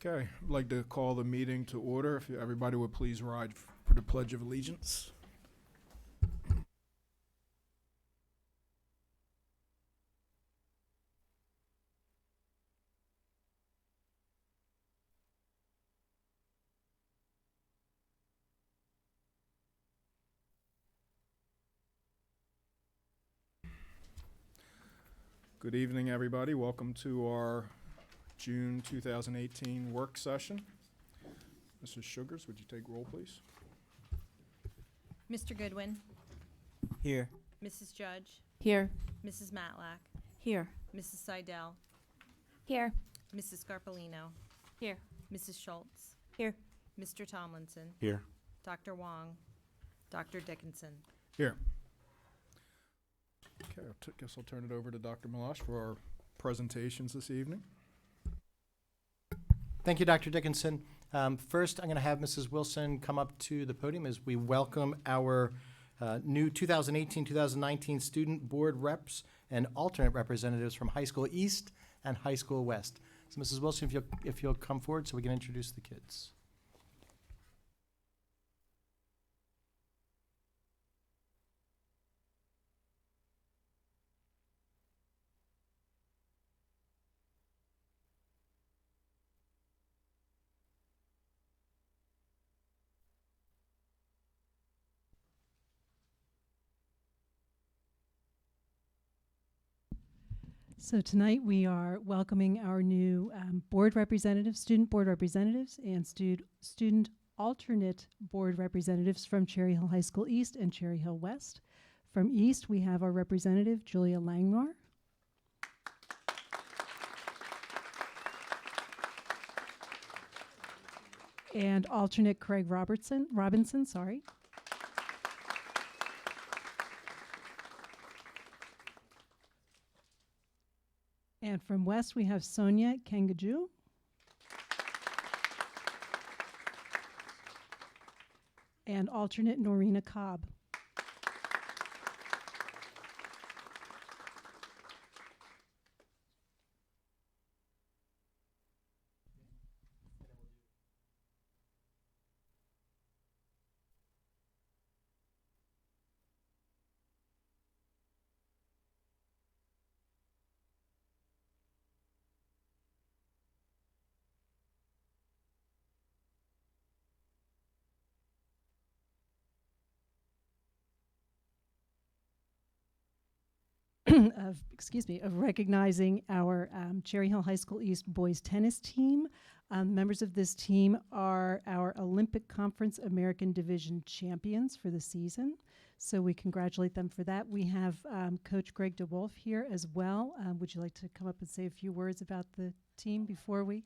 Okay, I'd like to call the meeting to order. If everybody would please rise for the Pledge of Allegiance. Good evening, everybody. Welcome to our June 2018 work session. Mrs. Sugars, would you take roll, please? Mr. Goodwin, Here. Mrs. Judge, Here. Mrs. Matlack, Here. Mrs. Seidel, Here. Mrs. Scarpolino, Here. Mrs. Schultz, Here. Mr. Tomlinson, Here. Dr. Wong, Dr. Dickinson. Here. Okay, guess I'll turn it over to Dr. Malash for our presentations this evening. Thank you, Dr. Dickinson. First, I'm going to have Mrs. Wilson come up to the podium as we welcome our new 2018-2019 student board reps and alternate representatives from High School East and High School West. So, Mrs. Wilson, if you'll come forward so we can introduce the kids. So tonight we are welcoming our new board representatives, student board representatives, and student alternate board representatives from Cherry Hill High School East and Cherry Hill West. From East, we have our representative, Julia Langmore. And alternate Craig Robinson, sorry. And from West, we have Sonia Kangaju. And alternate Norina Cobb. of recognizing our Cherry Hill High School East boys tennis team. Members of this team are our Olympic Conference American Division champions for the season. So we congratulate them for that. We have Coach Greg DeWolf here as well. Would you like to come up and say a few words about the team before we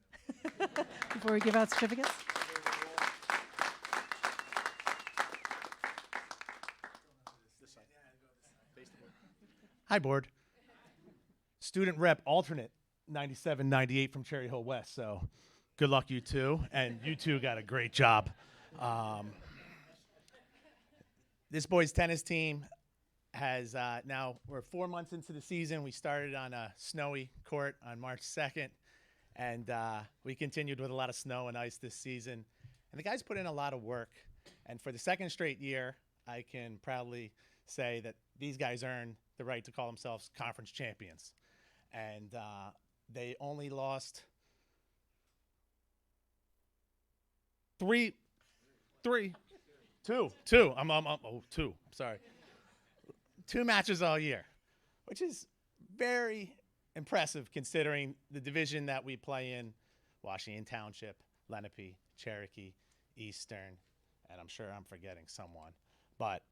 before we give out certificates? Hi, board. Student rep alternate 97-98 from Cherry Hill West. So good luck, you two. And you two got a great job. This boys tennis team has now, we're 4 months into the season. We started on a snowy court on March 2nd. And we continued with a lot of snow and ice this season. And the guys put in a lot of work. And for the second straight year, I can proudly say that these guys earned the right to call themselves conference champions. And they only lost two. Sorry. 2 matches all year, which is very impressive considering the division that we play in: Washington Township, Lenape, Cherokee, Eastern, and I'm sure I'm forgetting someone. But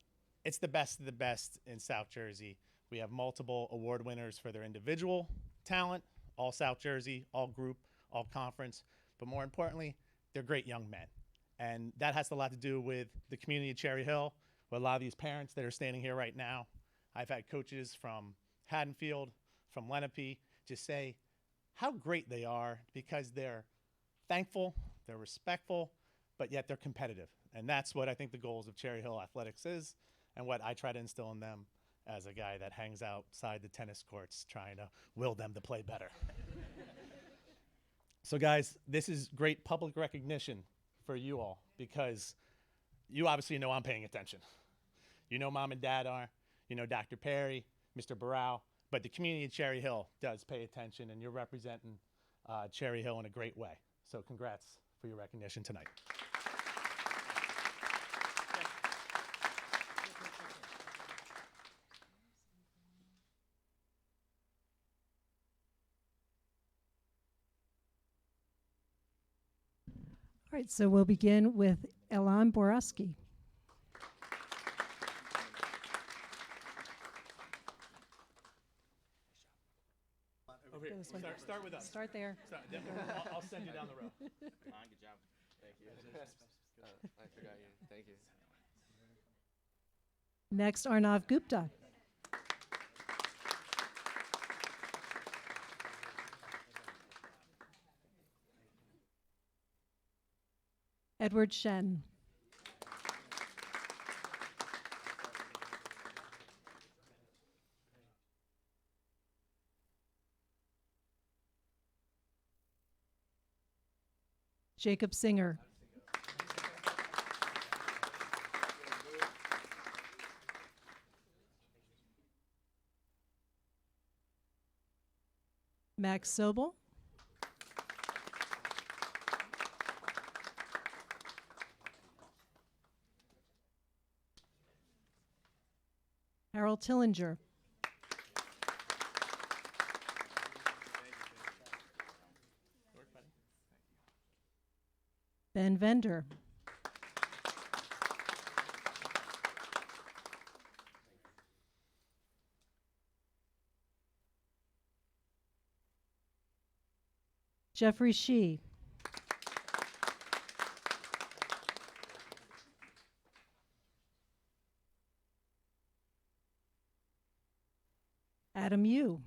it's the best of the best in South Jersey. We have multiple award winners for their individual talent, all South Jersey, all group, all conference. But more importantly, they're great young men. And that has a lot to do with the community of Cherry Hill, with a lot of these parents that are standing here right now. I've had coaches from Haddonfield, from Lenape, just say how great they are because they're thankful, they're respectful, but yet they're competitive. And that's what I think the goals of Cherry Hill Athletics is, and what I try to instill in them as a guy that hangs outside the tennis courts trying to will them to play better. So guys, this is great public recognition for you all because you obviously know I'm paying attention. You know Mom and Dad are, you know Dr. Perry, Mr. Burrell, but the community of Cherry Hill does pay attention, and you're representing Cherry Hill in a great way. So congrats for your recognition tonight. All right, so we'll begin with Elan Borowski. Over here. Go this way. Start with us. Start there. I'll send you down the road. Good job. Thank you. I forgot you. Thank you. Next, Arnav Gupta. Edward Shen. Jacob Singer. Max Sobel. Harold Tillinger. Ben Vender. Jeffrey Shee. Adam Yu.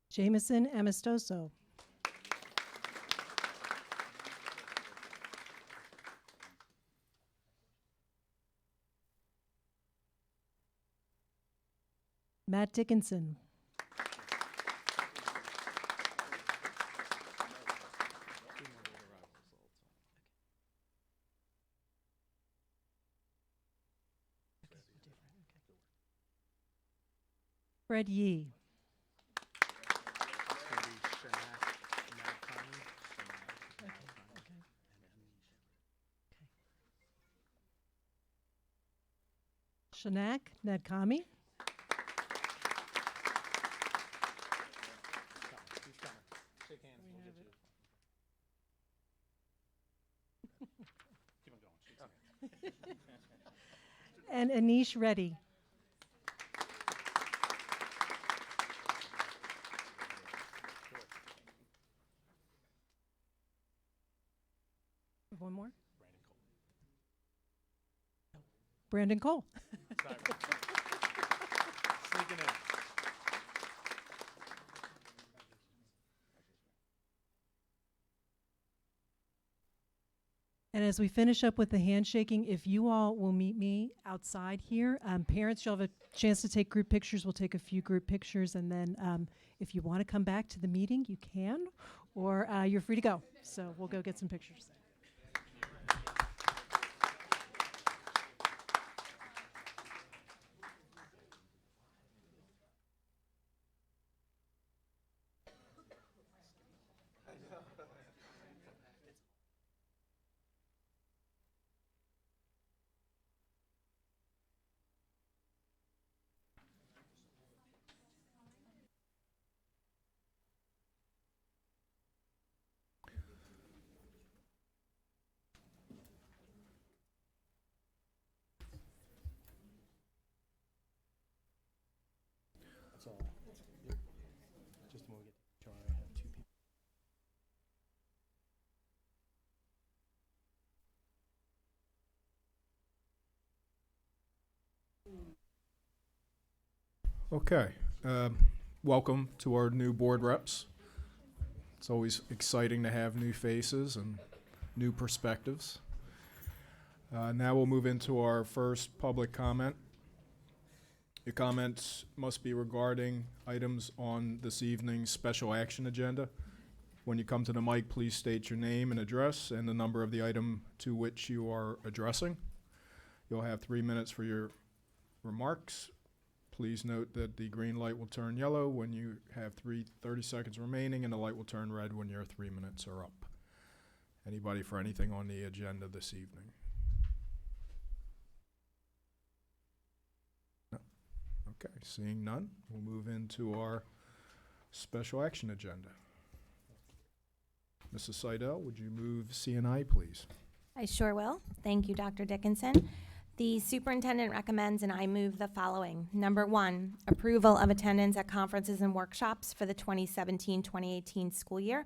Jameson Amistoso. Matt Dickinson. Fred Yee. Shanak Nadkami. Shake hands. We'll get you. Keep on going. Shake hands. And Anish Reddy. One more. Brandon Cole. Sorry. Sneaking in. And as we finish up with the handshaking, if you all will meet me outside here, parents, you'll have a chance to take group pictures. We'll take a few group pictures, and then if you want to come back to the meeting, you can, or you're free to go. So we'll go get some pictures. That's all. Just when we get to I have two people. Okay, welcome to our new board reps. It's always exciting to have new faces and new perspectives. Now we'll move into our first public comment. Your comments must be regarding items on this evening's special action agenda. When you come to the mic, please state your name and address and the number of the item to which you are addressing. You'll have 3 minutes for your remarks. Please note that the green light will turn yellow when you have 30 seconds remaining, and the light will turn red when your 3 minutes are up. Anybody for anything on the agenda this evening? No? Okay, seeing none, we'll move into our special action agenda. Mrs. Seidel, would you move C&I, please? I sure will. Thank you, Dr. Dickinson. The superintendent recommends and I move the following. Number 1, approval of attendance at conferences and workshops for the 2017-2018 school year.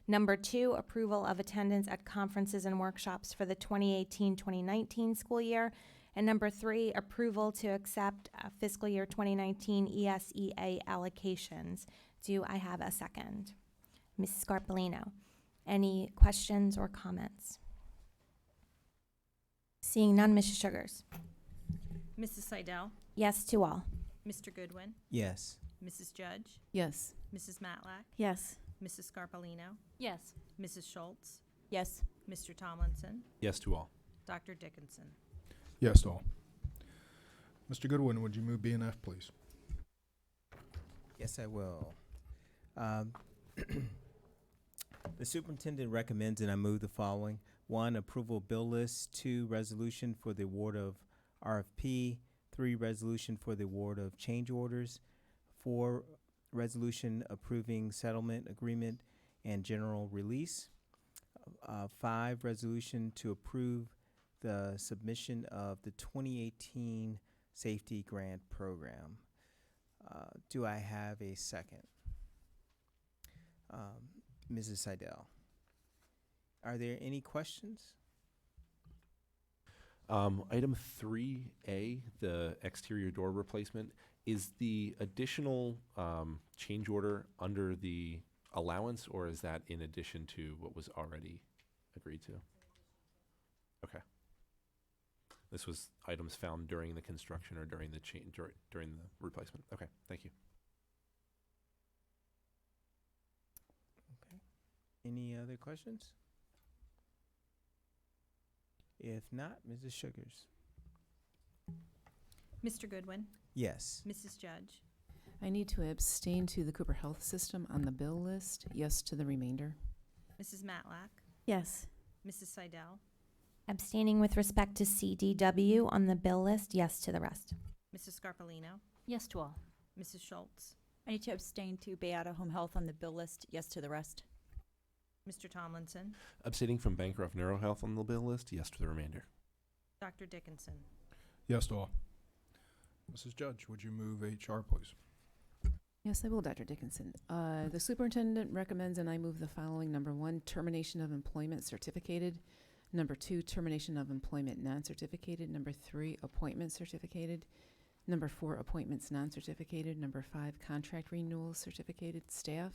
Number 2, approval of attendance at conferences and workshops for the 2018-2019 school year. And number 3, approval to accept fiscal year 2019 ESEA allocations. Do I have a second? Mrs. Scarpolino, any questions or comments? Seeing none, Mrs. Sugars. Mrs. Seidel, Yes to all. Mr. Goodwin, Yes. Mrs. Judge, Yes. Mrs. Matlack, Yes. Mrs. Scarpolino, Yes. Mrs. Schultz, Yes. Mr. Tomlinson, Yes to all. Dr. Dickinson. Yes, to all. Mr. Goodwin, would you move B and F, please? Yes, I will. The superintendent recommends and I move the following. 1, approval of bill list. 2, resolution for the award of RFP. 3, resolution for the award of change orders. 4, resolution approving settlement agreement and general release. 5, resolution to approve the submission of the 2018 safety grant program. Do I have a second? Mrs. Seidel, are there any questions? Item 3A, the exterior door replacement, is the additional change order under the allowance, or is that in addition to what was already agreed to? Okay. This was items found during the construction or during the during the replacement. Okay, thank you. Okay. Any other questions? If not, Mrs. Sugars. Mr. Goodwin, Yes. Mrs. Judge, I need to abstain to the Cooper Health System on the bill list. Yes to the remainder. Mrs. Matlack, Yes. Mrs. Seidel, Abstaining with respect to CDW on the bill list, yes to the rest. Mrs. Scarpolino, Yes to all. Mrs. Schultz, I need to abstain to Beata Home Health on the bill list. Yes to the rest. Mr. Tomlinson, Abstaining from Bancroft NeuroHealth on the bill list. Yes to the remainder. Dr. Dickinson. Yes, to all. Mrs. Judge, would you move HR, please? Yes, I will, Dr. Dickinson. The superintendent recommends and I move the following. Number 1, termination of employment certificated. Number 2, termination of employment non-certificated. Number 3, appointment certificated. Number 4, appointments non-certificated. Number 5, contract renewals certificated staff.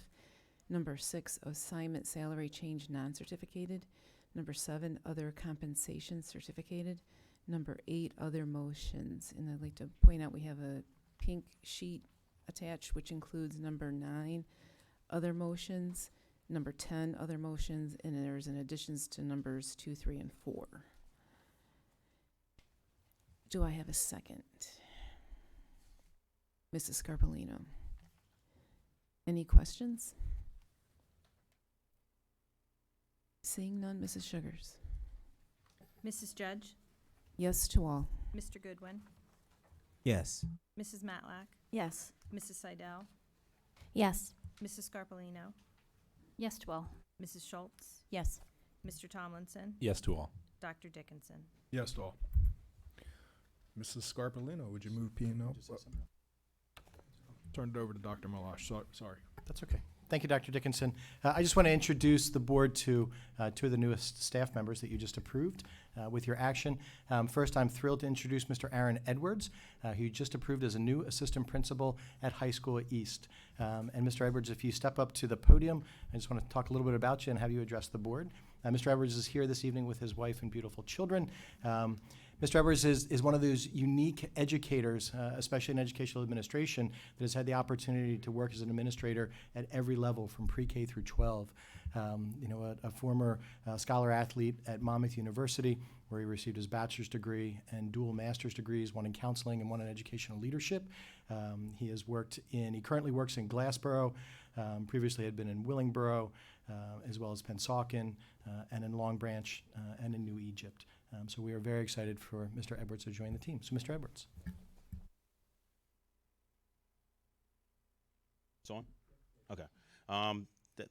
Number 6, assignment salary change non-certificated. Number 7, other compensation certificated. Number 8, other motions. And I'd like to point out we have a pink sheet attached, which includes number 9, other motions, number 10, other motions, and there's an additions to numbers 2, 3, and 4. Do I have a second? Mrs. Scarpolino. Any questions? Seeing none, Mrs. Sugars. Mrs. Judge, Yes to all. Mr. Goodwin, Yes. Mrs. Matlack, Yes. Mrs. Seidel, Yes. Mrs. Scarpolino, Yes to all. Mrs. Schultz, Yes. Mr. Tomlinson, Yes to all. Dr. Dickinson. Yes, to all. Mrs. Scarpolino, would you move P and L? Turn it over to Dr. Malash. Sorry. That's okay. Thank you, Dr. Dickinson. I just want to introduce the board to 2 of the newest staff members that you just approved with your action. First, I'm thrilled to introduce Mr. Aaron Edwards, who you just approved as a new assistant principal at High School East. And Mr. Edwards, if you step up to the podium, I just want to talk a little bit about you and have you address the board. Mr. Edwards is here this evening with his wife and beautiful children. Mr. Edwards is one of those unique educators, especially in educational administration, that has had the opportunity to work as an administrator at every level from pre-K through 12. A former scholar athlete at Monmouth University, where he received his bachelor's degree and dual master's degrees, one in counseling and one in educational leadership. He currently works in Glassboro, previously had been in Willingboro, as well as Pennsauken, and in Long Branch, and in New Egypt. So we are very excited for Mr. Edwards to join the team. So Mr. Edwards. It's on? Okay.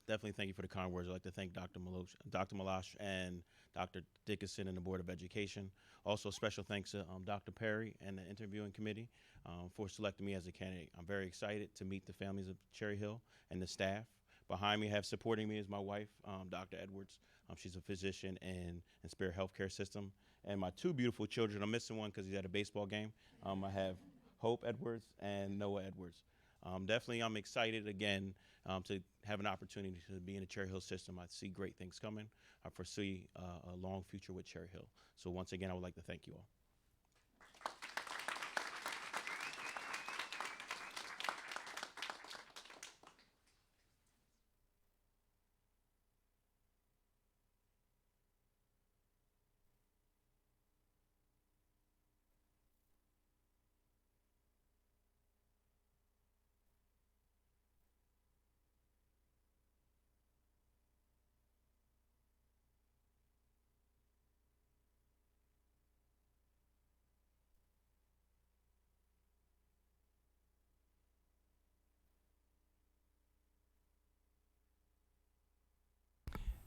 Definitely thank you for the kind words. I'd like to thank Dr. Malash and Dr. Dickinson and the Board of Education. Also, special thanks to Dr. Perry and the interviewing committee for selecting me as a candidate. I'm very excited to meet the families of Cherry Hill and the staff. Behind me, supporting me is my wife, Dr. Edwards. She's a physician in Spirit Healthcare System. And my two beautiful children, I'm missing one because he's at a baseball game. I have Hope Edwards and Noah Edwards. Definitely, I'm excited again to have an opportunity to be in the Cherry Hill system. I see great things coming. I foresee a long future with Cherry Hill. So once again, I would like to thank you all.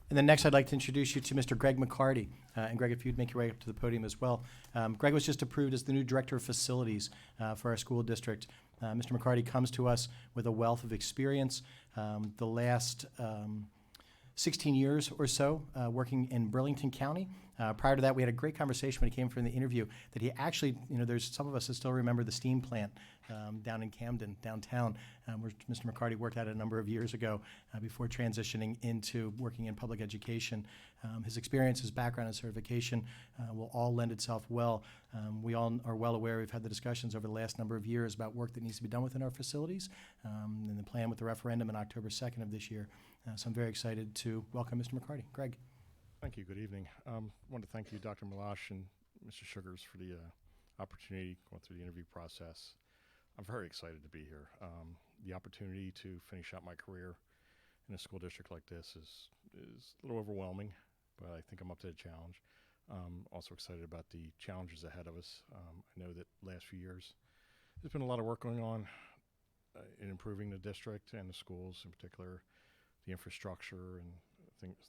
And then next, I'd like to introduce you to Mr. Greg McCarty. And Greg, if you'd make your way up to the podium as well. Greg was just approved as the new Director of Facilities for our school district. Mr. McCarty comes to us with a wealth of experience. The last 16 years or so working in Burlington County. Prior to that, we had a great conversation when he came for the interview that he actually, there's some of us that still remember the steam plant down in Camden, downtown, where Mr. McCarty worked at a number of years ago before transitioning into working in public education. His experience, his background, and certification will all lend itself well. We all are well aware, we've had the discussions over the last number of years about work that needs to be done within our facilities, and the plan with the referendum on October 2nd of this year. So I'm very excited to welcome Mr. McCarty. Greg. Thank you. Good evening. I want to thank you, Dr. Malash and Mr. Sugars, for the opportunity going through the interview process. I'm very excited to be here. The opportunity to finish out my career in a school district like this is a little overwhelming, but I think I'm up to the challenge. Also excited about the challenges ahead of us. I know that last few years there's been a lot of work going on in improving the district and the schools, in particular the infrastructure and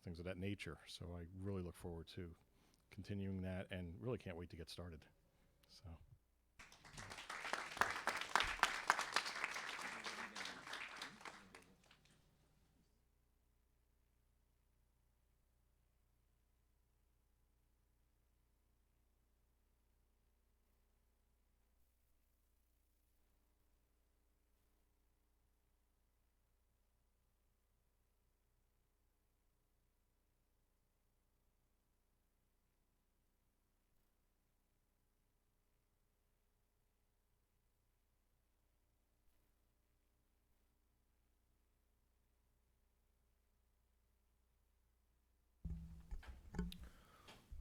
things of that nature. So I really look forward to continuing that and really can't wait to get started. So.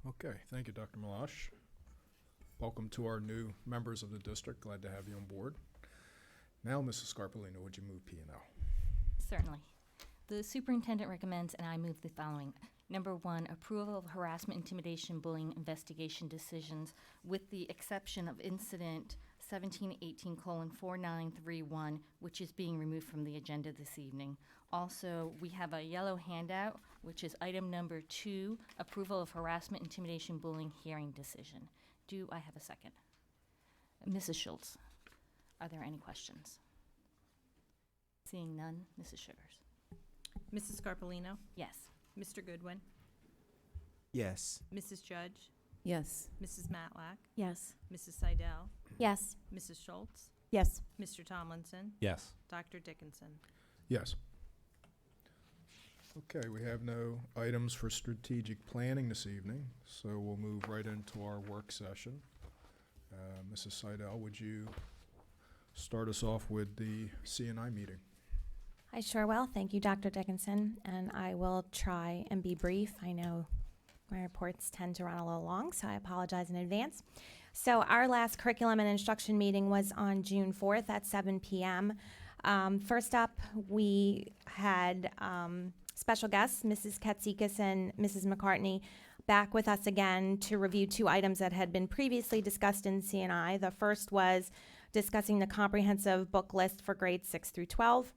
Okay, thank you, Dr. Malash. Welcome to our new members of the district. Glad to have you on board. Now, Mrs. Scarpolino, would you move P&L? Certainly. The superintendent recommends, and I move the following. Number 1, approval of harassment, intimidation, bullying investigation decisions with the exception of incident 1718:4931, which is being removed from the agenda this evening. Also, we have a yellow handout, which is item number 2, approval of harassment, intimidation, bullying hearing decision. Do I have a second? Mrs. Schultz, are there any questions? Seeing none, Mrs. Sugars. Mrs. Scarpolino? Yes. Mr. Goodwin? Yes. Mrs. Judge? Yes. Mrs. Matlack? Yes. Mrs. Seidel? Yes. Mrs. Schultz? Yes. Mr. Tomlinson? Yes. Dr. Dickinson? Yes. Okay, we have no items for strategic planning this evening, so we'll move right into our work session. Mrs. Seidel, would you start us off with the CNI meeting? I sure will. Thank you, Dr. Dickinson, and I will try and be brief. I know my reports tend to run a little long, so I apologize in advance. So our last curriculum and instruction meeting was on June 4th at 7 p.m. First up, we had special guests, Mrs. Katsikas and Mrs. McCartney, back with us again to review two items that had been previously discussed in CNI. The first was discussing the comprehensive book list for grades 6 through 12.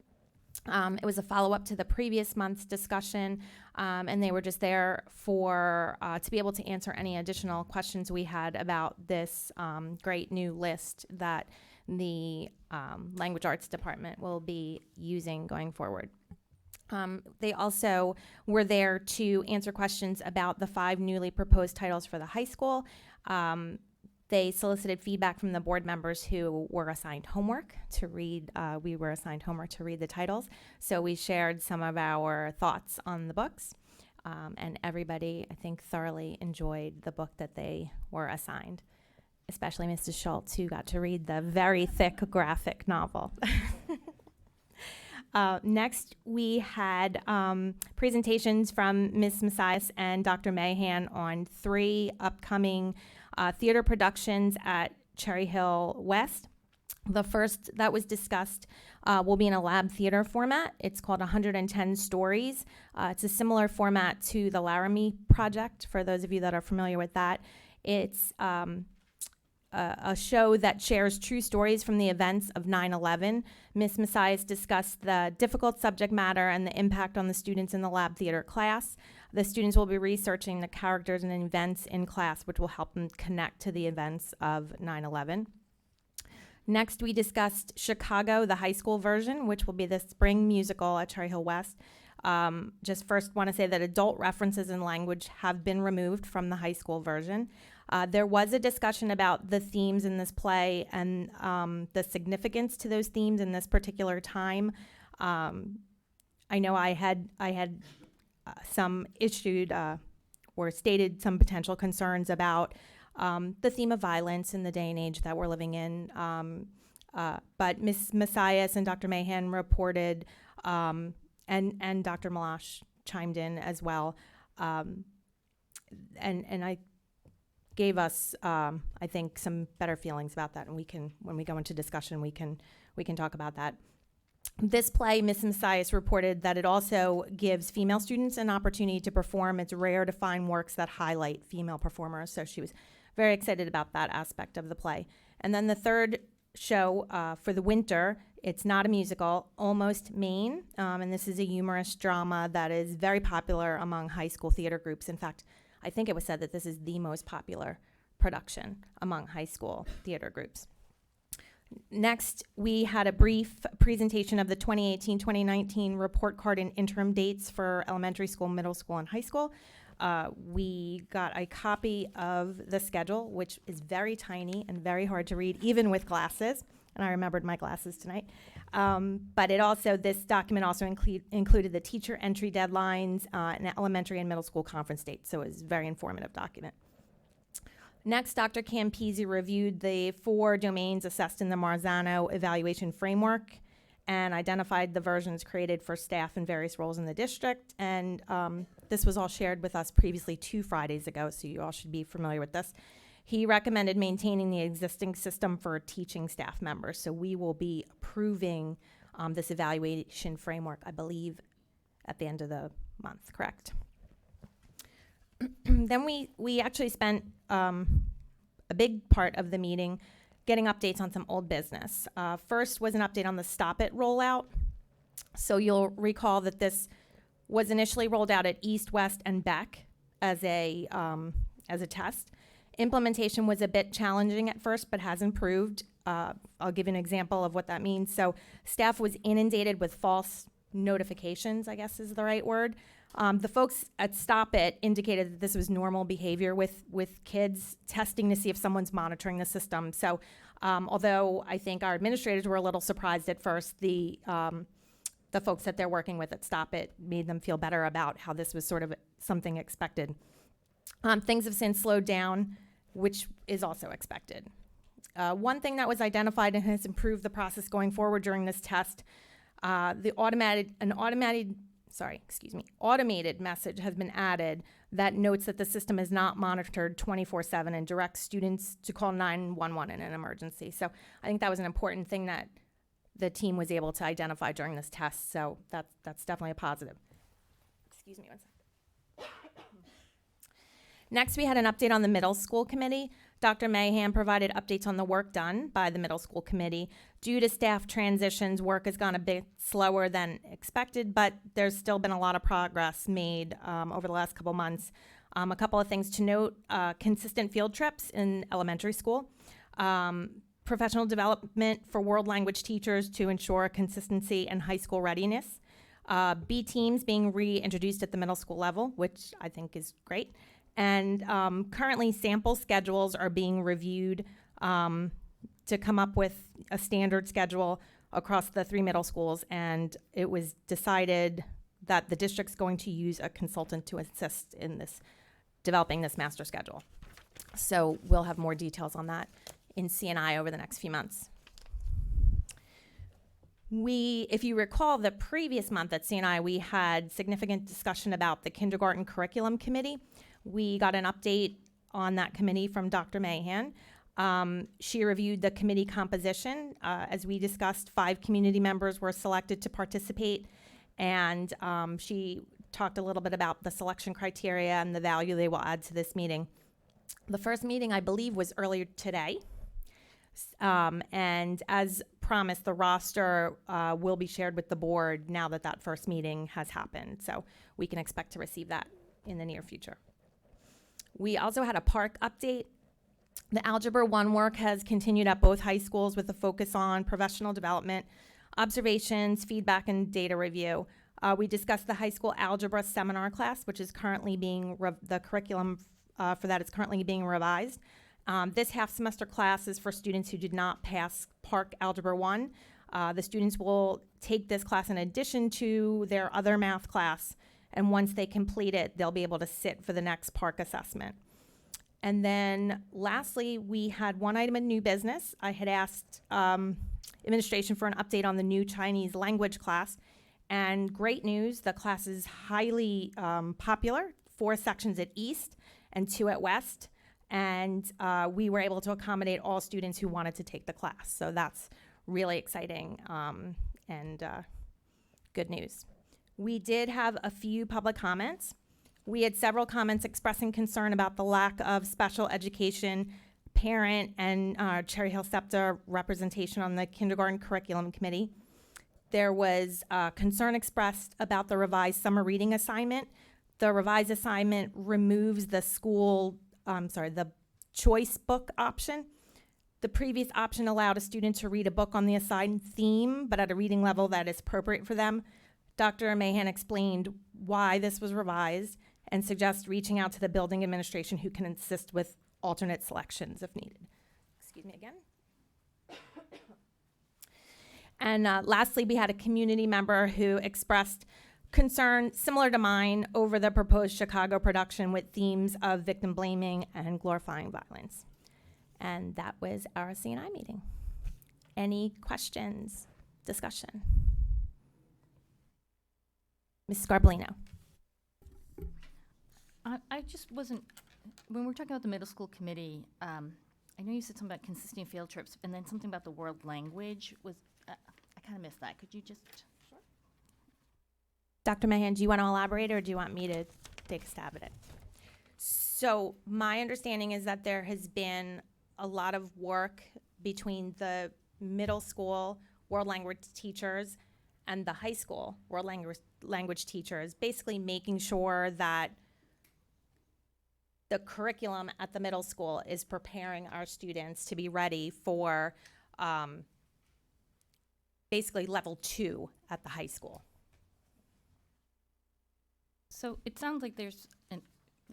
It was a follow-up to the previous month's discussion, and they were just there for to be able to answer any additional questions we had about this great new list that the Language Arts Department will be using going forward. They also were there to answer questions about the 5 newly proposed titles for the high school. They solicited feedback from the board members who were assigned homework to read. We were assigned homework to read the titles. So we shared some of our thoughts on the books. And everybody, I think, thoroughly enjoyed the book that they were assigned, especially Mrs. Schultz, who got to read the very thick graphic novel. Next, we had presentations from Ms. Messias and Dr. Mahan on 3 upcoming theater productions at Cherry Hill West. The first that was discussed will be in a lab theater format. It's called 110 Stories. It's a similar format to the Laramie Project, for those of you that are familiar with that. It's a show that shares true stories from the events of 9/11. Ms. Messias discussed the difficult subject matter and the impact on the students in the lab theater class. The students will be researching the characters and events in class, which will help them connect to the events of 9/11. Next, we discussed Chicago, the high school version, which will be the spring musical at Cherry Hill West. Just first want to say that adult references in language have been removed from the high school version. There was a discussion about the themes in this play and the significance to those themes in this particular time. I know I had some issued or stated some potential concerns about the theme of violence in the day and age that we're living in. But Ms. Messias and Dr. Mahan reported, and Dr. Malash chimed in as well. And I gave us, I think, some better feelings about that. And we can, when we go into discussion, we can talk about that. This play, Ms. Messias reported that it also gives female students an opportunity to perform. It's rare to find works that highlight female performers, so she was very excited about that aspect of the play. And then the third show for the winter, it's not a musical, Almost Maine, and this is a humorous drama that is very popular among high school theater groups. In fact, I think it was said that this is the most popular production among high school theater groups. Next, we had a brief presentation of the 2018-2019 report card and interim dates for elementary school, middle school, and high school. We got a copy of the schedule, which is very tiny and very hard to read, even with glasses. And I remembered my glasses tonight. But it also, this document also included the teacher entry deadlines and elementary and middle school conference dates. So it was a very informative document. Next, Dr. Campisi reviewed the 4 domains assessed in the Marzano evaluation framework and identified the versions created for staff in various roles in the district. And this was all shared with us previously 2 Fridays ago, so you all should be familiar with this. He recommended maintaining the existing system for teaching staff members. So we will be approving this evaluation framework, I believe, at the end of the month, correct? Then we actually spent a big part of the meeting getting updates on some old business. First was an update on the Stop It rollout. So you'll recall that this was initially rolled out at East, West, and Beck as a test. Implementation was a bit challenging at first, but has improved. I'll give you an example of what that means. So staff was inundated with false notifications, I guess is the right word. The folks at Stop It indicated that this was normal behavior with kids testing to see if someone's monitoring the system. So although I think our administrators were a little surprised at first, the the folks that they're working with at Stop It made them feel better about how this was sort of something expected. Things have since slowed down, which is also expected. One thing that was identified and has improved the process going forward during this test, automated message has been added that notes that the system is not monitored 24/7 and directs students to call 911 in an emergency. So I think that was an important thing that the team was able to identify during this test. So that's definitely a positive. Excuse me one second. Next, we had an update on the middle school committee. Dr. Mahan provided updates on the work done by the middle school committee. Due to staff transitions, work has gone a bit slower than expected, but there's still been a lot of progress made over the last couple months. A couple of things to note, consistent field trips in elementary school, professional development for world language teachers to ensure consistency and high school readiness, B teams being reintroduced at the middle school level, which I think is great. And currently sample schedules are being reviewed to come up with a standard schedule across the 3 middle schools, and it was decided that the district's going to use a consultant to assist in this, developing this master schedule. So we'll have more details on that in CNI over the next few months. If you recall, the previous month at CNI, we had significant discussion about the kindergarten curriculum committee. We got an update on that committee from Dr. Mahan. She reviewed the committee composition. As we discussed, 5 community members were selected to participate, and she talked a little bit about the selection criteria and the value they will add to this meeting. The first meeting, I believe, was earlier today. And as promised, the roster will be shared with the board now that that first meeting has happened. So we can expect to receive that in the near future. We also had a park update. The Algebra 1 work has continued at both high schools with a focus on professional development, observations, feedback, and data review. We discussed the high school algebra seminar class, which is currently being, the curriculum for that is currently being revised. This half-semester class is for students who did not pass Park Algebra 1. The students will take this class in addition to their other math class, and once they complete it, they'll be able to sit for the next Park assessment. And then lastly, we had one item in new business. I had asked administration for an update on the new Chinese language class, and great news, the class is highly popular, 4 sections at East and 2 at West. And we were able to accommodate all students who wanted to take the class. So that's really exciting and good news. We did have a few public comments. We had several comments expressing concern about the lack of special education, parent, and Cherry Hill SEPTA representation on the kindergarten curriculum committee. There was concern expressed about the revised summer reading assignment. The revised assignment removes the the choice book option. The previous option allowed a student to read a book on the assigned theme, but at a reading level that is appropriate for them. Dr. Mahan explained why this was revised and suggests reaching out to the building administration who can assist with alternate selections if needed. Excuse me again. And lastly, we had a community member who expressed concern similar to mine over the proposed Chicago production with themes of victim blaming and glorifying violence. And that was our CNI meeting. Any questions, discussion? Ms. Scarbolino. I just wasn't, when we're talking about the middle school committee, I know you said something about consistent field trips and then something about the world language was, I kind of missed that. Could you just? Sure. Dr. Mahan, do you want to elaborate or do you want me to take a stab at it? So my understanding is that there has been a lot of work between the middle school world language teachers and the high school world language teachers, basically making sure that the curriculum at the middle school is preparing our students to be ready for basically level 2 at the high school. So it sounds like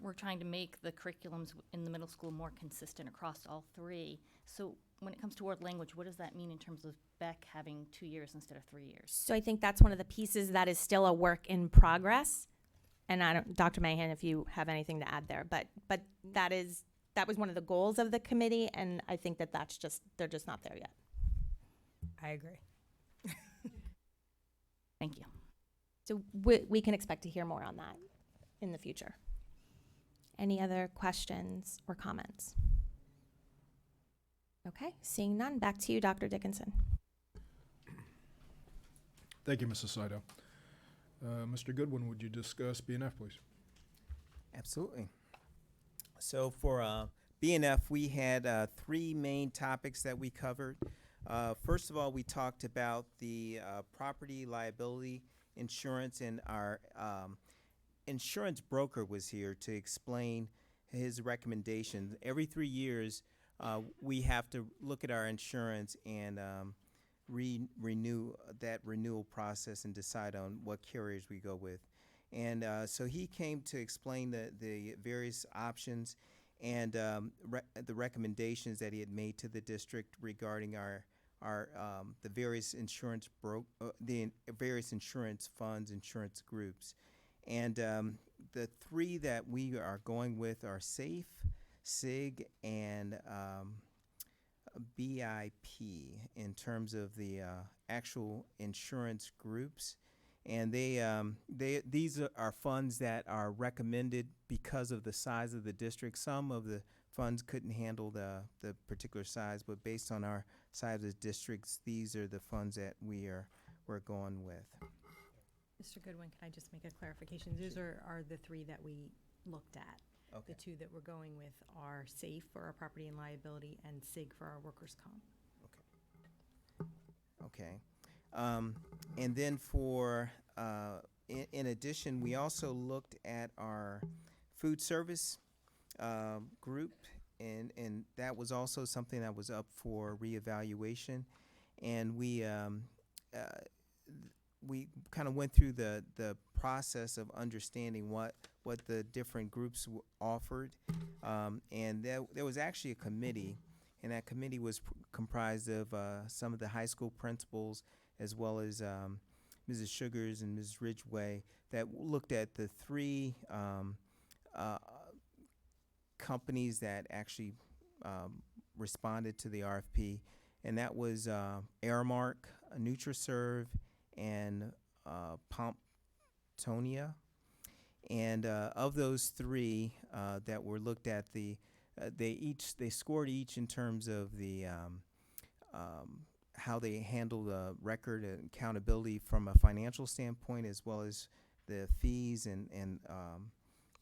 we're trying to make the curriculums in the middle school more consistent across all 3. So when it comes to word language, what does that mean in terms of Beck having 2 years instead of 3 years? So I think that's one of the pieces that is still a work in progress. And I don't, Dr. Mahan, if you have anything to add there, but that was one of the goals of the committee, and I think that they're just not there yet. I agree. Thank you. So we can expect to hear more on that in the future. Any other questions or comments? Okay, seeing none, back to you, Dr. Dickinson. Thank you, Mrs. Saito. Mr. Goodwin, would you discuss BNF, please? Absolutely. So for BNF, we had 3 main topics that we covered. First of all, we talked about the property liability insurance, and our insurance broker was here to explain his recommendation. Every 3 years, we have to look at our insurance and renew that renewal process and decide on what carriers we go with. And so he came to explain the various options and the recommendations that he had made to the district regarding the various insurance the various insurance funds, insurance groups. And the 3 that we are going with are SAFE, SIG, and BIP in terms of the actual insurance groups. And these are funds that are recommended because of the size of the district. Some of the funds couldn't handle the particular size, but based on our size of the districts, these are the funds that we're going with. Mr. Goodwin, can I just make a clarification? Those are the 3 that we looked at. Okay. The 2 that we're going with are SAFE for our property and liability and SIG for our workers' comp. Okay. And then for, in addition, we also looked at our food service group, and that was also something that was up for reevaluation. And we kind of went through the process of understanding what the different groups offered. And there was actually a committee, and that committee was comprised of some of the high school principals, as well as Mrs. Sugars and Mrs. Ridgway, that looked at the 3 companies that actually responded to the RFP, and that was Aramark, NutriServe, and Pomptonia. And of those 3 that were looked at, they scored each in terms of the how they handle the record and accountability from a financial standpoint, as well as the fees and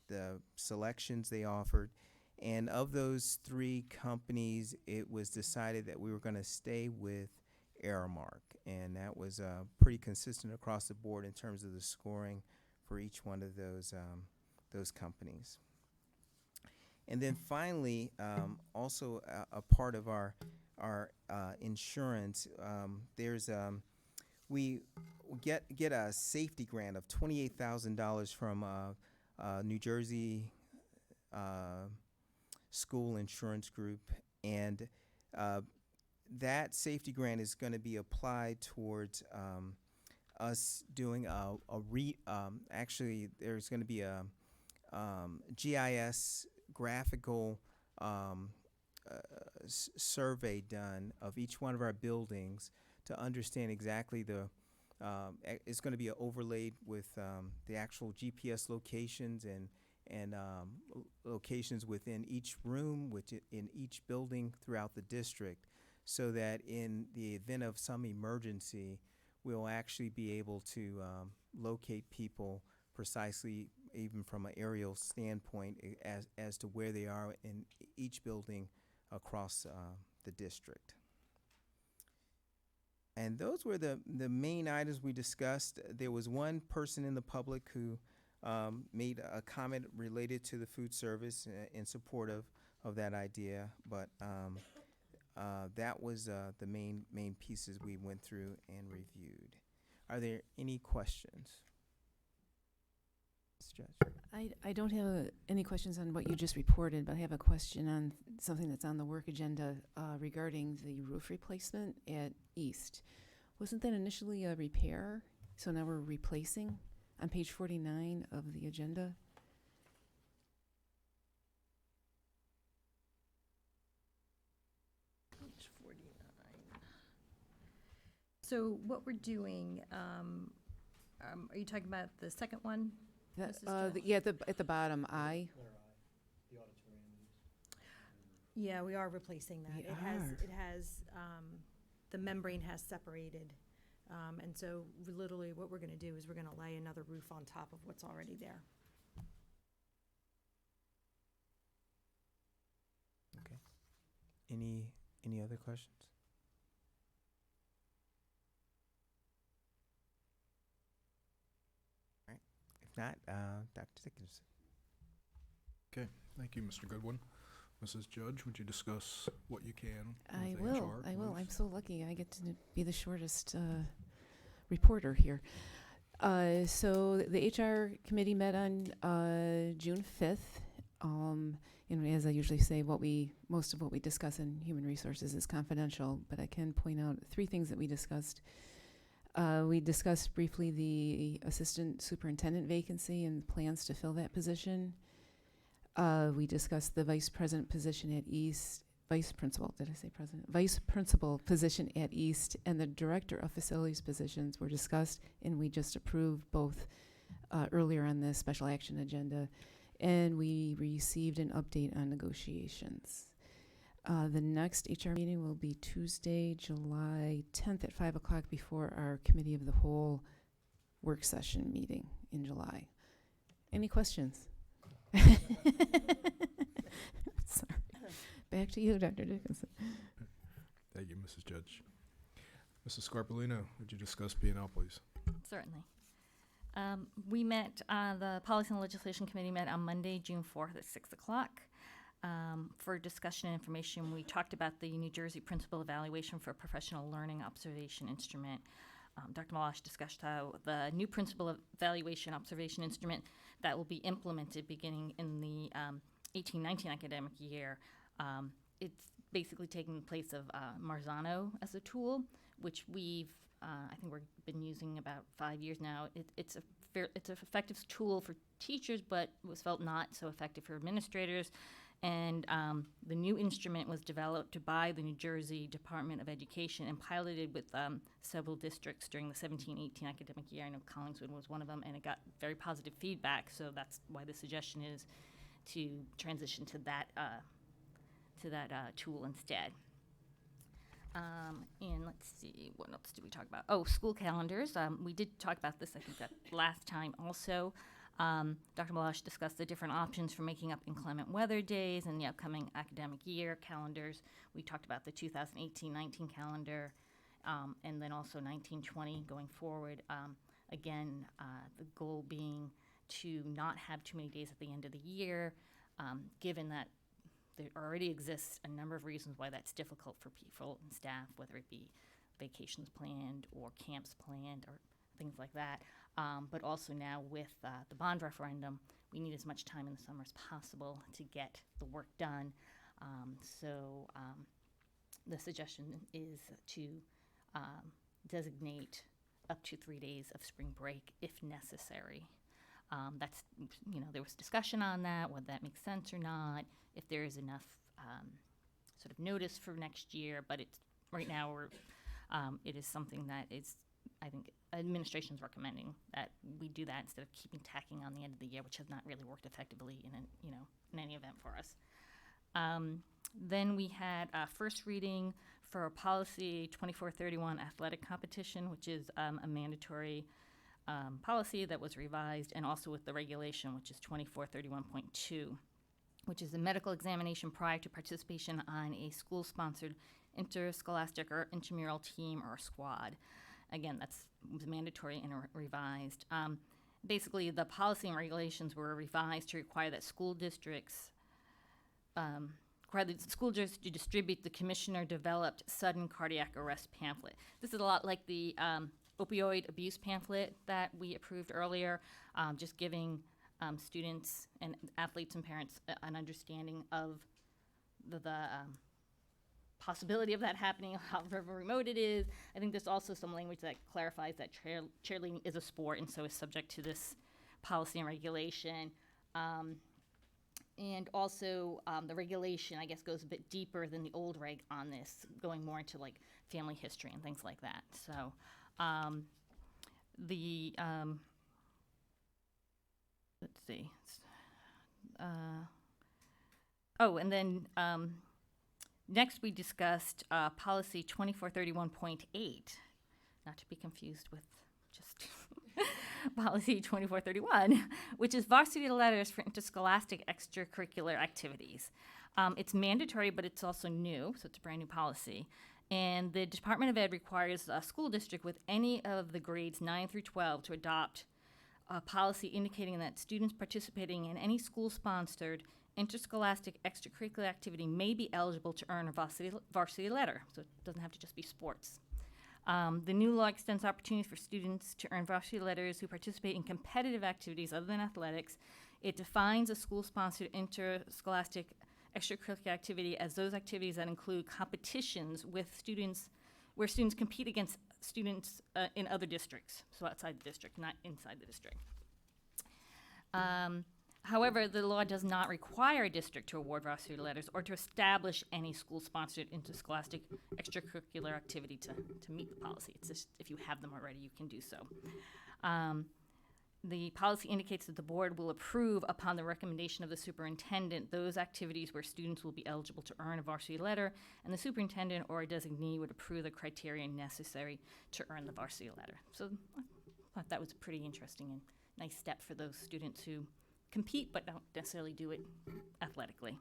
the selections they offered. And of those 3 companies, it was decided that we were going to stay with Aramark, and that was pretty consistent across the board in terms of the scoring for each one of those companies. And then finally, also a part of our insurance, we get a safety grant of $28,000 from New Jersey School Insurance Group, and that safety grant is going to be applied towards us doing actually there's going to be a GIS graphical survey done of each one of our buildings to understand exactly it's going to be overlaid with the actual GPS locations and locations within each room, in each building throughout the district, so that in the event of some emergency, we'll actually be able to locate people precisely, even from an aerial standpoint, as to where they are in each building across the district. And those were the main items we discussed. There was one person in the public who made a comment related to the food service in support of that idea, but that was the main pieces we went through and reviewed. Are there any questions? Mrs. Judge. I don't have any questions on what you just reported, but I have a question on something that's on the work agenda regarding the roof replacement at East. Wasn't that initially a repair? So now we're replacing on page 49 of the agenda? Page 49. So what we're doing, are you talking about the second one? Mrs. Judge? Yeah, at the bottom, I. Yeah, we are replacing that. We It has, the membrane has separated. And so literally what we're gonna do is we're gonna lay another roof on top of what's already there. Okay. Any other questions? All right. If not, Dr. Dickinson. Okay, thank you, Mr. Goodwin. Mrs. Judge, would you discuss what you can? I with will. HR, I will. please? I'm so lucky. I get to be the shortest reporter here. So the HR committee met on June 5th. And as I usually say, most of what we discuss in human resources is confidential, but I can point out 3 things that we discussed. We discussed briefly the assistant superintendent vacancy and plans to fill that position. We discussed the vice president position at East, vice principal, did I say president? Vice principal position at East, and the director of facilities positions were discussed, and we just approved both earlier on the special action agenda, and we received an update on negotiations. The next HR meeting will be Tuesday, July 10th at 5 o'clock before our committee of the whole work session meeting in July. Any questions? Sorry. Back to you, Dr. Dickinson. Thank you, Mrs. Judge. Mrs. Scarpolino, would you discuss P&L, please? Certainly. We met, the Policy and Legislation Committee met on Monday, June 4th at 6 o'clock. For discussion and information, we talked about the New Jersey Principal Evaluation for Professional Learning Observation Instrument. Dr. Malash discussed how the new Principal Evaluation Observation Instrument that will be implemented beginning in the 18-19 academic year. It's basically taking the place of Marzano as a tool, which I think we've been using about 5 years now. It's an effective tool for teachers, but was felt not so effective for administrators. And the new instrument was developed by the New Jersey Department of Education and piloted with several districts during the 17-18 academic year. I know Collingswood was one of them, and it got very positive feedback. So that's why the suggestion is to transition to that tool instead. And let's see, what else did we talk about? Oh, school calendars. We did talk about this, I think, that last time also. Dr. Malash discussed the different options for making up inclement weather days and the upcoming academic year calendars. We talked about the 2018-19 calendar, and then also 19-20 going forward. Again, the goal being to not have too many days at the end of the year, given that there already exists a number of reasons why that's difficult for people and staff, whether it be vacations planned or camps planned or things like that. But also now with the bond referendum, we need as much time in the summer as possible to get the work done. So the suggestion is to designate up to 3 days of spring break if necessary. That's, there was discussion on that, whether that makes sense or not, if there is enough sort of notice for next year, but it's, right now, it is something that is, I think, administration's recommending that we do that instead of tacking on the end of the year, which has not really worked effectively in any event for us. Then we had a first reading for policy 2431 athletic competition, which is a mandatory policy that was revised, and also with the regulation, which is 2431.2, which is a medical examination prior to participation on a school-sponsored interscholastic or intramural team or squad. Again, was mandatory and revised. Basically, the policy and regulations were revised to require that school districts to distribute the commissioner-developed sudden cardiac arrest pamphlet. This is a lot like the opioid abuse pamphlet that we approved earlier, just giving students and athletes and parents an understanding of the possibility of that happening, however remote it is. I think there's also some language that clarifies that cheerleading is a sport and so is subject to this policy and regulation. And also, the regulation, I guess, goes a bit deeper than the old reg on this, going more into like family history and things like that. So, let's see. And then next we discussed policy 2431.8, not to be confused with just policy 2431, which is varsity letters for interscholastic extracurricular activities. It's mandatory, but it's also new, so it's a brand new policy. And the Department of Ed requires a school district with any of the grades 9 through 12 to adopt a policy indicating that students participating in any school-sponsored interscholastic extracurricular activity may be eligible to earn a varsity letter, so it doesn't have to just be sports. The new law extends opportunities for students to earn varsity letters who participate in competitive activities other than athletics. It defines a school-sponsored interscholastic extracurricular activity as those activities that include competitions with students, where students compete against students in other districts, so outside the district, not inside the district. However, the law does not require a district to award varsity letters or to establish any school-sponsored interscholastic extracurricular activity to meet the policy. It's just if you have them already, you can do so. The policy indicates that the board will approve upon the recommendation of the superintendent those activities where students will be eligible to earn a varsity letter, and the superintendent or a designee would approve the criteria necessary to earn the varsity letter. So I thought that was a pretty interesting and nice step for those students who compete but don't necessarily do it athletically.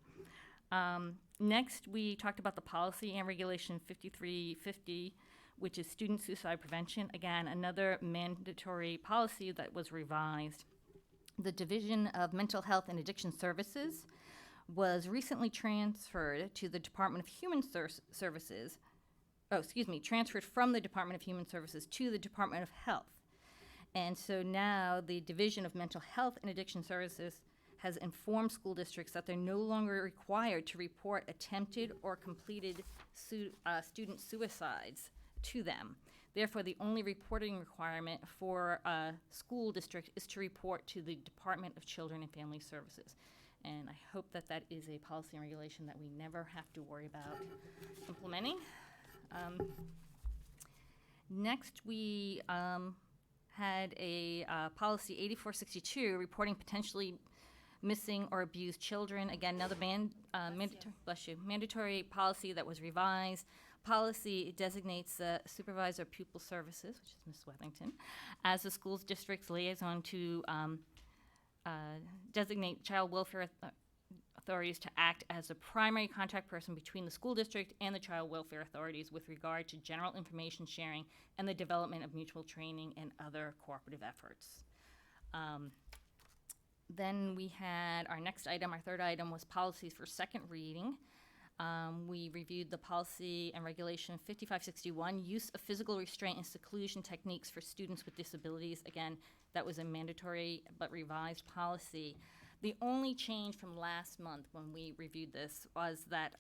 Next, we talked about the policy and regulation 5350, which is student suicide prevention. Again, another mandatory policy that was revised. The Division of Mental Health and Addiction Services was recently transferred to the Department of Human Services. Transferred from the Department of Human Services to the Department of Health. And so now the Division of Mental Health and Addiction Services has informed school districts that they're no longer required to report attempted or completed student suicides to them. Therefore, the only reporting requirement for a school district is to report to the Department of Children and Family Services. And I hope that that is a policy and regulation that we never have to worry about implementing. Next, we had a policy 8462, reporting potentially missing or abused children. Again, another mandatory policy that was revised. Policy designates the supervisor of pupil services, which is Ms. Wethington, as the school's district's liaison to designate child welfare authorities to act as a primary contact person between the school district and the child welfare authorities with regard to general information sharing and the development of mutual training and other cooperative efforts. Then we had our next item, our third item was policies for second reading. We reviewed the policy and regulation 5561, use of physical restraint and seclusion techniques for students with disabilities. Again, that was a mandatory but revised policy. The only change from last month when we reviewed this was that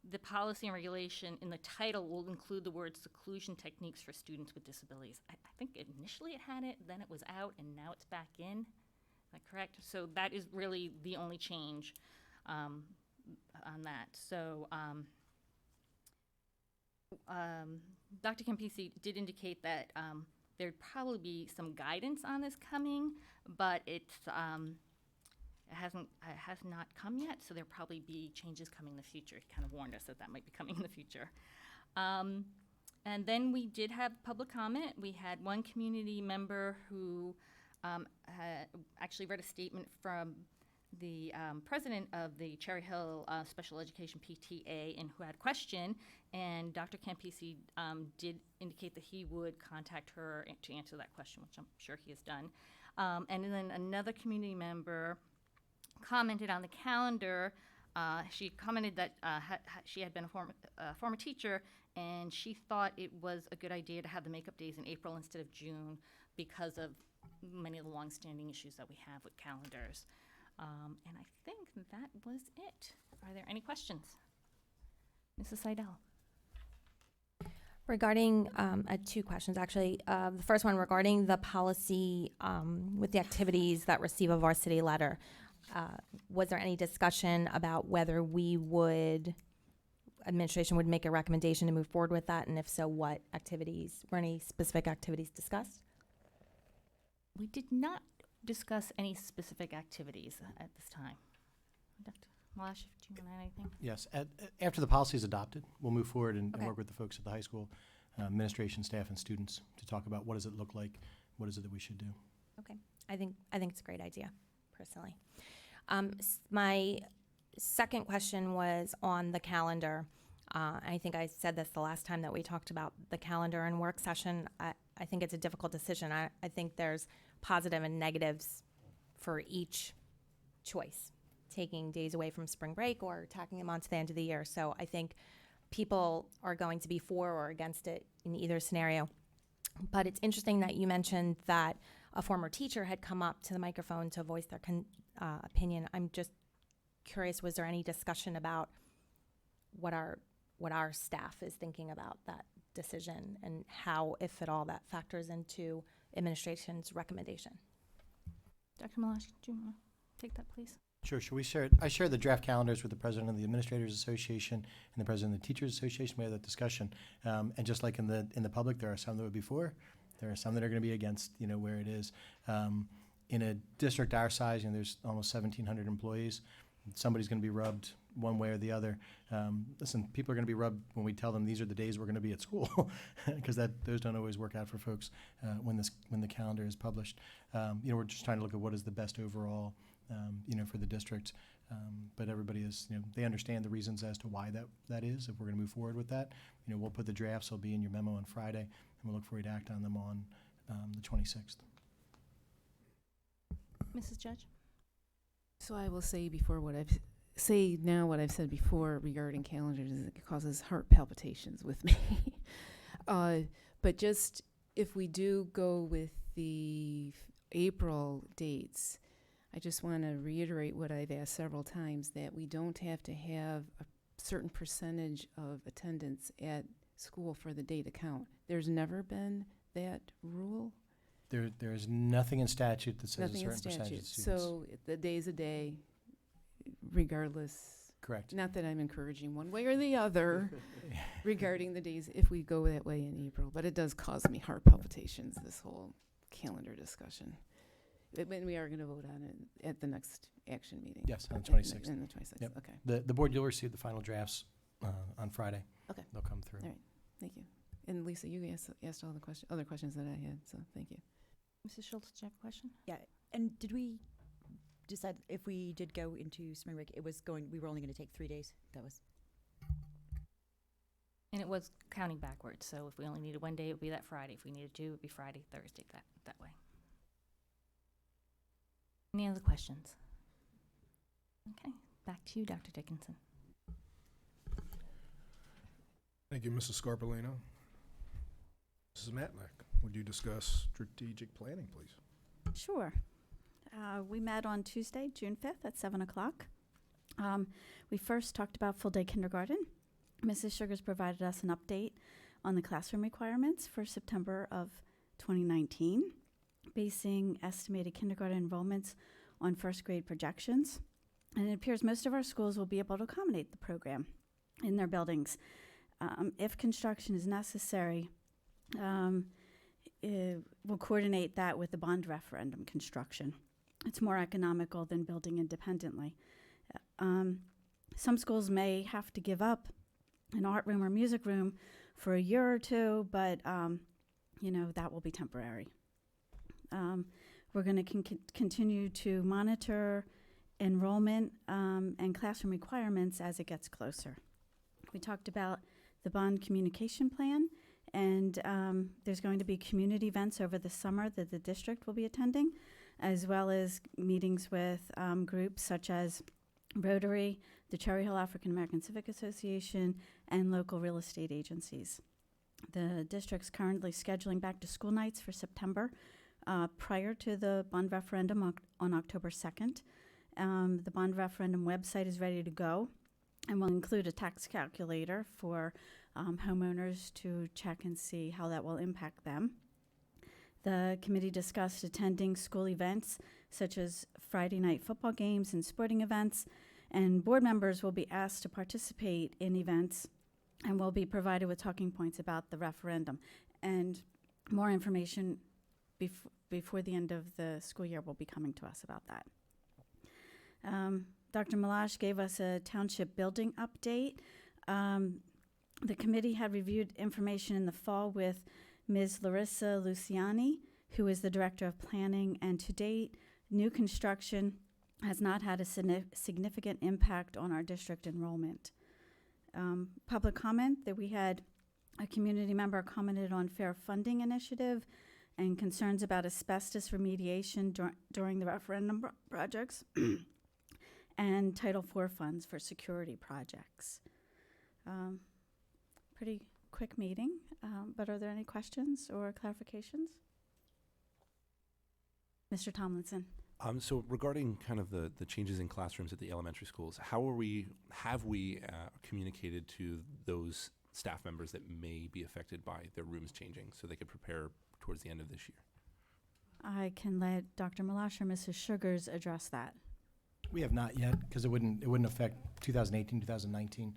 the policy and regulation in the title will include the word seclusion techniques for students with disabilities. I think initially it had it, then it was out, and now it's back in. Is that correct? So that is really the only change on that. So Dr. Campisi did indicate that there'd probably be some guidance on this coming, but it has not come yet, so there'll probably be changes coming in the future. He kind of warned us that that might be coming in the future. And then we did have public comment. We had one community member who had actually read a statement from the president of the Cherry Hill Special Education PTA and who had a question, and Dr. Campisi did indicate that he would contact her to answer that question, which I'm sure he has done. And then another community member commented on the calendar. She commented that she had been a former teacher, and she thought it was a good idea to have the makeup days in April instead of June because of many of the longstanding issues that we have with calendars. And I think that was it. Are there any questions? Mrs. Seidel. Regarding, two questions, actually. The first one regarding the policy with the activities that receive a varsity letter. Was there any discussion about whether administration would make a recommendation to move forward with that? And if so, what activities, were any specific activities discussed? We did not discuss any specific activities at this time. Dr. Malash, do you want to add anything? Yes, after the policy is adopted, we'll move forward and Okay. work with the folks at the high school, administration, staff, and students to talk about what does it look like, what is it that we should do. Okay, I think it's a great idea, personally. My second question was on the calendar. I think I said this the last time that we talked about the calendar and work session. I think it's a difficult decision. I think there's positive and negatives for each choice, taking days away from spring break or tacking them on to the end of the year. So I think people are going to be for or against it in either scenario. But it's interesting that you mentioned that a former teacher had come up to the microphone to voice their opinion. I'm just curious, was there any discussion about what our staff is thinking about that decision and how, if at all, that factors into administration's recommendation? Dr. Malash, do you want to take that, please? Sure, should we share it? I share the draft calendars with the president of the Administrators Association and the president of the Teachers Association. We had that discussion. And just like in the public, there are some that would be for, there are some that are going to be against, where it is. In a district our size, there's almost 1,700 employees. Somebody's going to be rubbed one way or the other. Listen, people are going to be rubbed when we tell them these are the days we're going to be at school, because those don't always work out for folks when the calendar is published. We're just trying to look at what is the best overall, for the district. But everybody is, they understand the reasons as to why that is. If we're going to move forward with that, we'll put the drafts. They'll be in your memo on Friday, and we'll look for you to act on them on the 26th. Mrs. Judge? So I will say what I've said before regarding calendars is it causes heart palpitations with me. But just if we do go with the April dates, I just want to reiterate what I've asked several times, that we don't have to have a certain percentage of attendance at school for the day to count. There's never been that rule. There is nothing in statute that says a certain percentage of students. So the day's a day, regardless. Correct. Not that I'm encouraging one way or the other regarding the days if we go that way in April, but it does cause me heart palpitations, this whole calendar discussion. When we are going to vote on it at the next action meeting. Yes, on the 26th. On the 26th, Yep. okay. The board, you'll receive the final drafts on Friday. Okay. They'll come through. All right, thank you. And Lisa, you asked all the other questions that I had, so thank you. Mrs. Schultz, do you have a question? Yeah, and did we decide if we did go into spring break, we were only going to take 3 days? That was. And it was counting backwards, so if we only needed one day, it would be that Friday. If we needed two, it would be Friday, Thursday, that way. Any other questions? Okay, back to you, Dr. Dickinson. Thank you, Mrs. Scarpellino. Mrs. Matlack, would you discuss strategic planning, please? Sure. We met on Tuesday, June 5th at 7 o'clock. We first talked about full-day kindergarten. Mrs. Sugars provided us an update on the classroom requirements for September of 2019, basing estimated kindergarten enrollments on first grade projections. And it appears most of our schools will be able to accommodate the program in their buildings. If construction is necessary, we'll coordinate that with the bond referendum construction. It's more economical than building independently. Some schools may have to give up an art room or music room for a year or two, but that will be temporary. We're going to continue to monitor enrollment and classroom requirements as it gets closer. We talked about the bond communication plan, and there's going to be community events over the summer that the district will be attending, as well as meetings with groups such as Rotary, the Cherry Hill African American Civic Association, and local real estate agencies. The district's currently scheduling back to school nights for September prior to the bond referendum on October 2nd. The bond referendum website is ready to go and will include a tax calculator for homeowners to check and see how that will impact them. The committee discussed attending school events such as Friday night football games and sporting events, and board members will be asked to participate in events and will be provided with talking points about the referendum. And more information before the end of the school year will be coming to us about that. Dr. Malash gave us a township building update. The committee had reviewed information in the fall with Ms. Larissa Luciani, who is the Director of Planning, and to date, new construction has not had a significant impact on our district enrollment. Public comment, that we had a community member commented on fair funding initiative and concerns about asbestos remediation during the referendum projects and Title IV funds for security projects. Pretty quick meeting, but are there any questions or clarifications? Mr. Tomlinson. So regarding kind of the changes in classrooms at the elementary schools, have we communicated to those staff members that may be affected by their rooms changing so they could prepare towards the end of this year? I can let Dr. Malash or Mrs. Sugars address that. We have not yet, because it wouldn't affect 2018, 2019.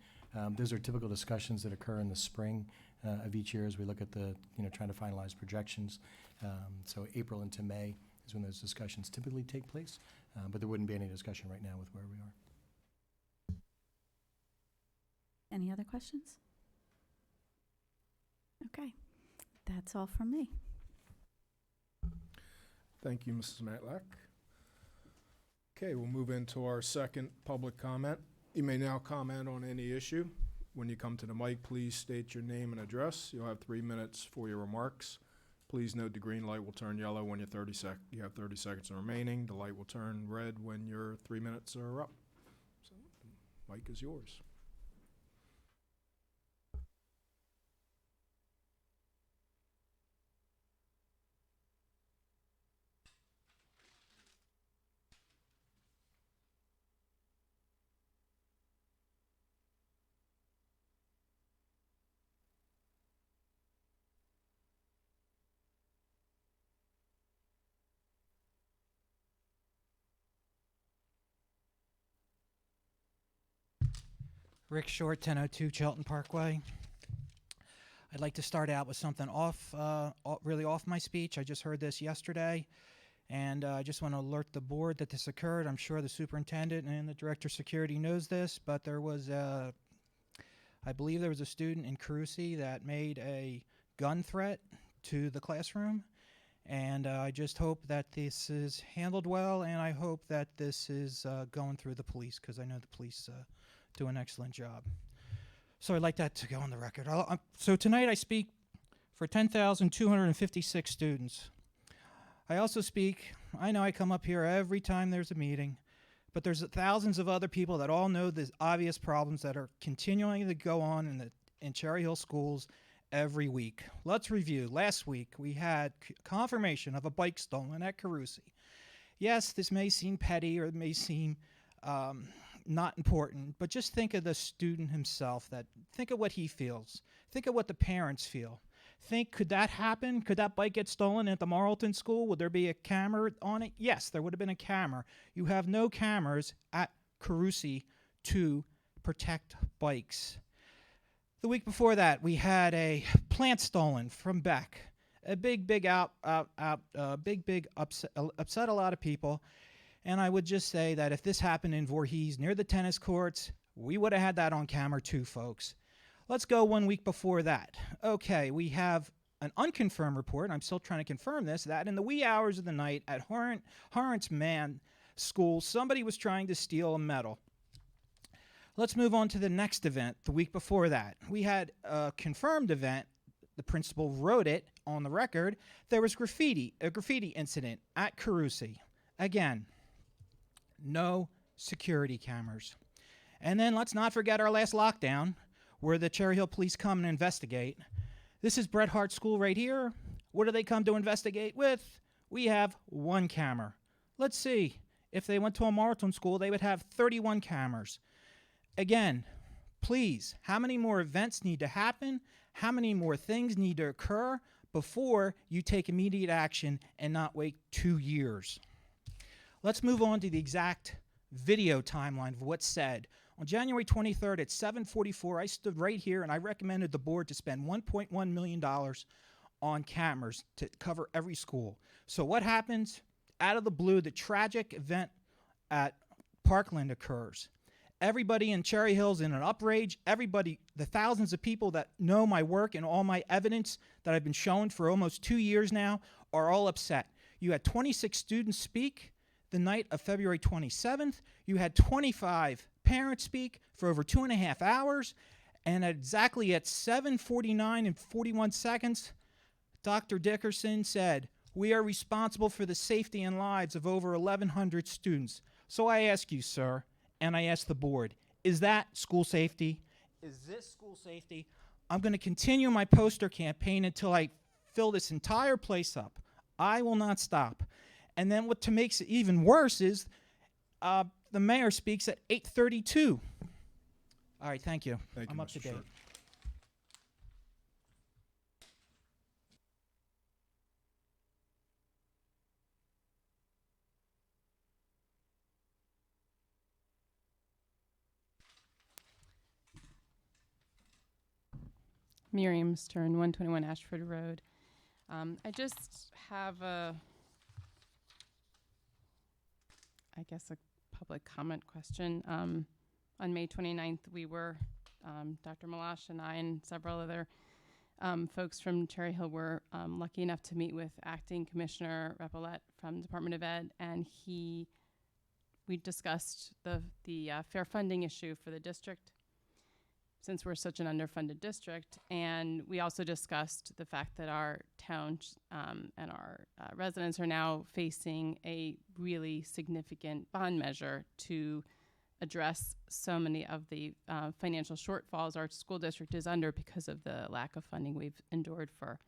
Those are typical discussions that occur in the spring of each year as we look at trying to finalize projections. So April into May is when those discussions typically take place, but there wouldn't be any discussion right now with where we are. Any other questions? Okay, that's all from me. Thank you, Mrs. Matlack. Okay, we'll move into our second public comment. You may now comment on any issue. When you come to the mic, please state your name and address. You'll have 3 minutes for your remarks. Please note the green light will turn yellow when you have 30 seconds remaining. The light will turn red when your 3 minutes are up. So, the mic is yours. Rick Short, 1002 Chelton Parkway. I'd like to start out with something really off my speech. I just heard this yesterday, and I just want to alert the board that this occurred. I'm sure the superintendent and the director of security knows this, but there was I believe there was a student in Carusi that made a gun threat to the classroom, and I just hope that this is handled well, and I hope that this is going through the police, because I know the police do an excellent job. So I'd like that to go on the record. So tonight I speak for 10,256 students. I also speak, I know I come up here every time there's a meeting, but there's thousands of other people that all know the obvious problems that are continuing to go on in Cherry Hill schools every week. Let's review. Last week we had confirmation of a bike stolen at Carusi. Yes, this may seem petty or it may seem not important, but just think of the student himself. Think of what he feels. Think of what the parents feel. Think, could that happen? Could that bike get stolen at the Marlton School? Would there be a camera on it? Yes, there would have been a camera. You have no cameras at Carusi to protect bikes. The week before that, we had a plant stolen from Beck. A big upset a lot of people. And I would just say that if this happened in Voorhees near the tennis courts, we would have had that on camera too, folks. Let's go 1 week before that. Okay, we have an unconfirmed report, I'm still trying to confirm this, that in the wee hours of the night at Horrence Man School, somebody was trying to steal a medal. Let's move on to the next event, the week before that. We had a confirmed event. The principal wrote it on the record. There was a graffiti incident at Carusi. Again, no security cameras. And then let's not forget our last lockdown, where the Cherry Hill Police come and investigate. This is Bret Hart School right here. What do they come to investigate with? We have 1 camera. Let's see. If they went to a Marlton school, they would have 31 cameras. Again, please, how many more events need to happen? How many more things need to occur before you take immediate action and not wait 2 years? Let's move on to the exact video timeline of what's said. On January 23rd at 7:44, I stood right here and I recommended the board to spend $1.1 million on cameras to cover every school. So what happens? Out of the blue, the tragic event at Parkland occurs. Everybody in Cherry Hill's in an uprage. Everybody, the thousands of people that know my work and all my evidence that I've been showing for almost 2 years now are all upset. You had 26 students speak the night of February 27th. You had 25 parents speak for over 2.5 hours. And exactly at 7:49 and 41 seconds, Dr. Dickerson said, "We are responsible for the safety and lives of over 1,100 students." So I ask you, sir, and I ask the board, is that school safety? Is this school safety? I'm going to continue my poster campaign until I fill this entire place up. I will not stop. And then what makes it even worse is the mayor speaks at 8:32. All right, thank you. Thank you, I'm up Mr. to date. Short. Miriam Stern, 121 Ashford Road. I just have a public comment question. On May 29th, we were, Dr. Malash and I and several other folks from Cherry Hill were lucky enough to meet with Acting Commissioner Repolet from Department of Ed, and we discussed the fair funding issue for the district, since we're such an underfunded district. And we also discussed the fact that our town and our residents are now facing a really significant bond measure to address so many of the financial shortfalls our school district is under because of the lack of funding we've endured for,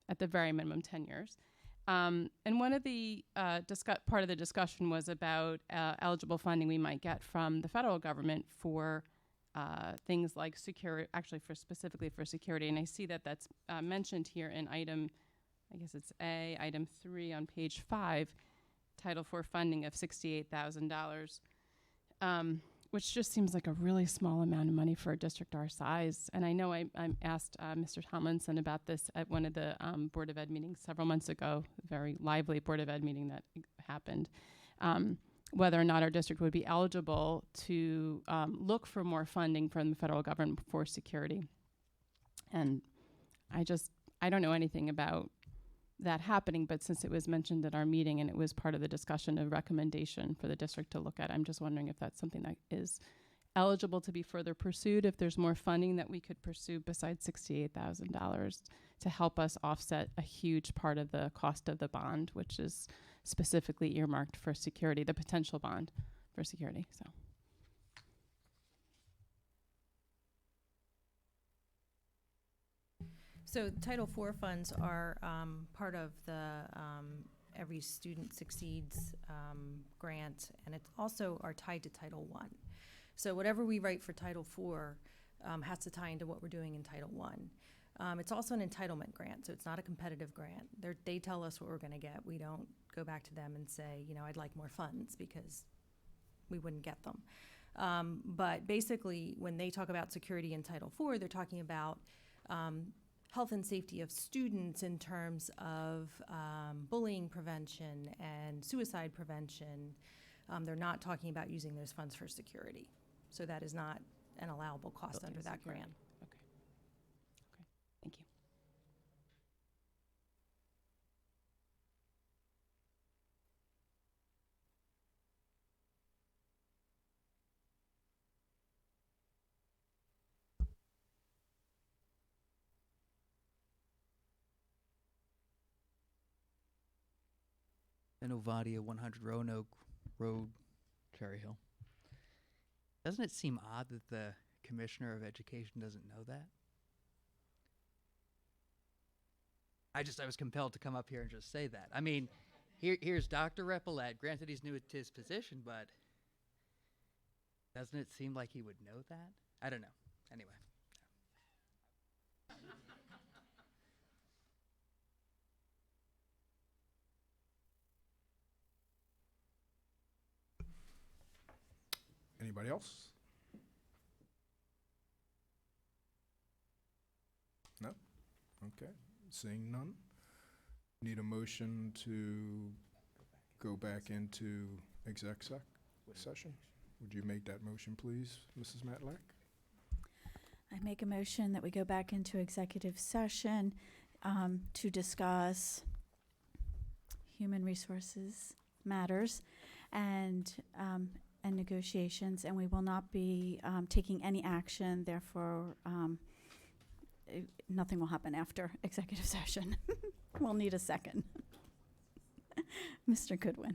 at the very minimum, 10 years. And one of the part of the discussion was about eligible funding we might get from the federal government for things like security, specifically for security. And I see that that's mentioned here in item 3 on page 5, Title IV funding of $68,000, which just seems like a really small amount of money for a district our size. And I know I asked Mr. Tomlinson about this at one of the Board of Ed meetings several months ago, a very lively Board of Ed meeting that happened. Whether or not our district would be eligible to look for more funding from the federal government for security. And I don't know anything about that happening, but since it was mentioned at our meeting and it was part of the discussion of recommendation for the district to look at, I'm just wondering if that's something that is eligible to be further pursued, if there's more funding that we could pursue besides $68,000 to help us offset a huge part of the cost of the bond, which is specifically earmarked for security, the potential bond for security. So Title IV funds are part of the Every Student Succeeds grant, and it also are tied to Title I. So whatever we write for Title IV has to tie into what we're doing in Title I. It's also an entitlement grant, so it's not a competitive grant. They tell us what we're going to get. We don't go back to them and say, I'd like more funds, because we wouldn't get them. But basically, when they talk about security in Title IV, they're talking about health and safety of students in terms of bullying prevention and suicide prevention. They're not talking about using those funds for security. So that is not an allowable cost under that grant. Thank you. Ovadia, 100 Roanoke Road, Cherry Hill. Doesn't it seem odd that the Commissioner of Education doesn't know that? I was compelled to come up here and just say that. I mean, Here's Dr. Repalet. Granted, he's new to his position, but doesn't it seem like he would know that? I don't know. Anyway. Anybody else? No? Okay, seeing none. Need a motion to go back into exec session? Would you make that motion, please, Mrs. Matlack? I make a motion that we go back into executive session to discuss human resources matters and negotiations, and we will not be taking any action. Therefore, nothing will happen after executive session. We'll need a second. Mr. Goodwin.